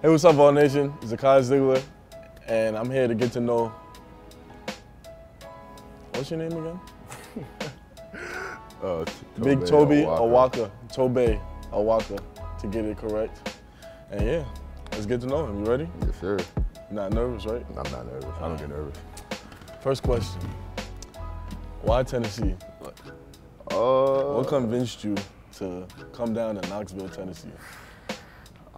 Hey, what's up, All Nation? Zakai Ziegler, and I'm here to get to know. What's your name again? Big Toby Awaka. Tobe Awaka, to get it correct. And yeah, let's get to know him. You ready? Yes, sir. You're not nervous, right? I'm not nervous. I don't get nervous. First question. Why Tennessee? What convinced you to come down to Knoxville, Tennessee?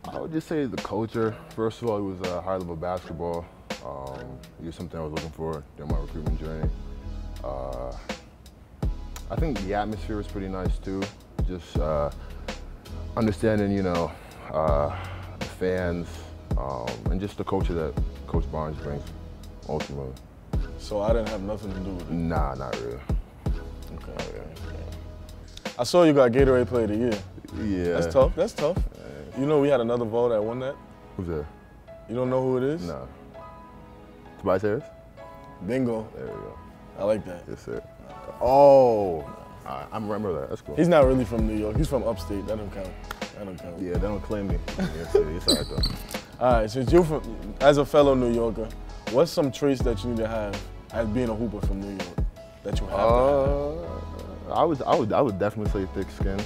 I would just say the culture. First of all, it was high-level basketball. It was something I was looking for during my recruitment journey. I think the atmosphere was pretty nice too. Just understanding, the fans, and just the culture that Coach Barnes brings, ultimately. So I didn't have nothing to do with it? Nah, not really. Okay. I saw you got Gatorade Player of the Year. Yeah. That's tough. That's tough. You know we had another vote that won that? Who's that? You don't know who it is? No. Tobias Harris? Bingo. There we go. I like that. Yes, sir. Oh, I remember that. That's cool. He's not really from New York. He's from upstate. That don't count. Yeah, they don't claim me. Yes, it's all right though. All right, since you're from, as a fellow New Yorker, what's some traits that you need to have as being a hooper from New York that you have to have? I would definitely say thick skin.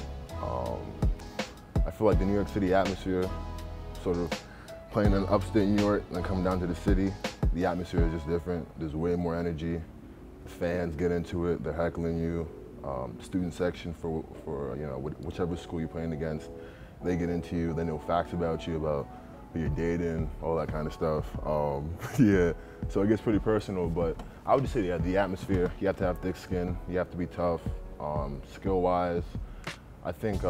I feel like the New York City atmosphere, sort of playing in upstate New York and then coming down to the city, the atmosphere is just different. There's way more energy. The fans get into it. They're heckling you. The student section for whichever school you're playing against, they get into you. They know facts about you, about who you're dating, all that kind of stuff. Yeah, so it gets pretty personal. But I would just say, yeah, the atmosphere. You have to have thick skin. You have to be tough. Skill-wise, I think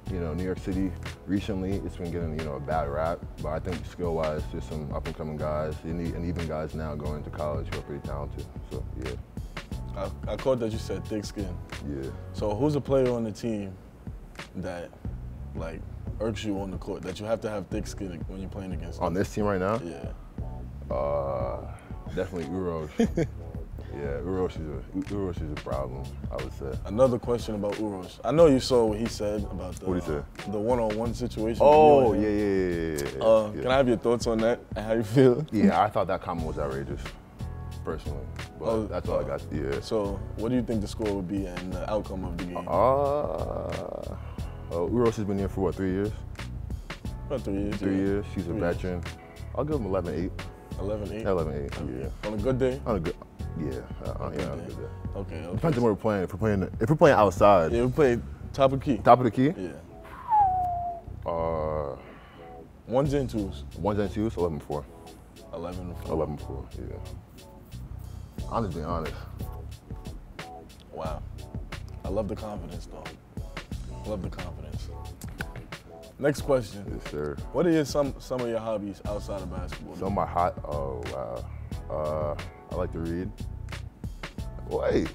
New York City recently it's been getting a bad rap. But I think skill-wise, there's some up-and-coming guys, and even guys now going to college who are pretty talented. So yeah. I caught that you said thick skin. Yeah. So who's a player on the team that irks you on the court, that you have to have thick skin when you're playing against them? On this team right now? Yeah. Definitely Urosh. Yeah, Urosh is a problem, I would say. Another question about Urosh. I know you saw what he said about the one-on-one situation. Oh, yeah. Can I have your thoughts on that and how you feel? Yeah, I thought that comment was outrageous, personally. But that's all I got. Yeah. So, what do you think the score would be and the outcome of the game? Urosh has been here for what, 3 years? About 3 years. 3 years. She's a veteran. I'll give him 11-8. 11-8? 11-8, yeah. On a good day? On a good, yeah. On a good day. Okay. Depends on where we're playing. If we're playing outside. Yeah, we play top of the key. Top of the key? Yeah. Ones and twos, 11-4. 11-4. 11-4, yeah. I'm just being honest. Wow. I love the confidence, though. I love the confidence. Next question. Yes, sir. What are some of your hobbies outside of basketball? Some of my oh, wow. I like to read. Wait.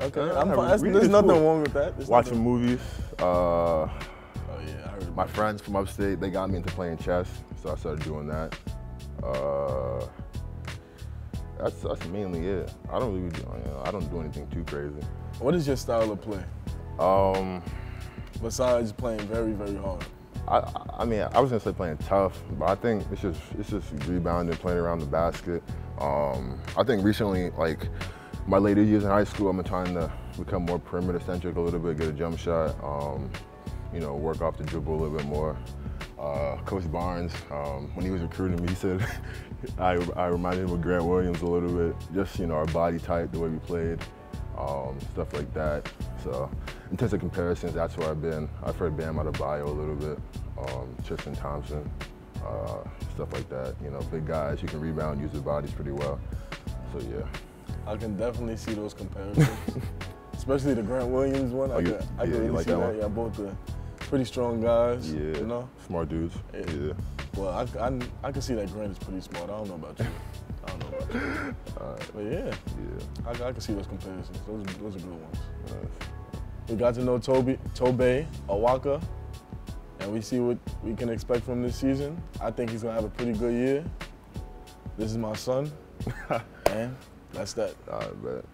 Okay, I'm fine. There's nothing wrong with that. Watching movies. Oh, yeah, I heard about my friends from upstate, they got me into playing chess, so I started doing that. That's mainly it. I don't really I don't do anything too crazy. What is your style of play? Besides playing very, very hard. I mean, I was gonna say playing tough, but I think it's just rebounding, playing around the basket. I think recently, my later years in high school, I've been trying to become more perimeter centric a little bit, get a jump shot, work off the dribble a little bit more. Coach Barnes, when he was recruiting me, he said I reminded him of Grant Williams a little bit. Just our body type, the way we played, stuff like that. So in terms of comparisons, that's where I've been. I've heard Bam Adebayo a little bit, Tristan Thompson, stuff like that. Big guys who can rebound, use their bodies pretty well. So yeah. I can definitely see those comparisons, especially the Grant Williams one. I can really like see that that. one? Yeah, both pretty strong guys. Yeah. Smart dudes. Yeah. Well, I can see that Grant is pretty smart. I don't know about you. But yeah. I can see those comparisons. Those are good ones. Nice. We got to know Tobe Awaka, and we see what we can expect from this season. I think he's gonna have a pretty good year. This is my son, and that's that. I bet.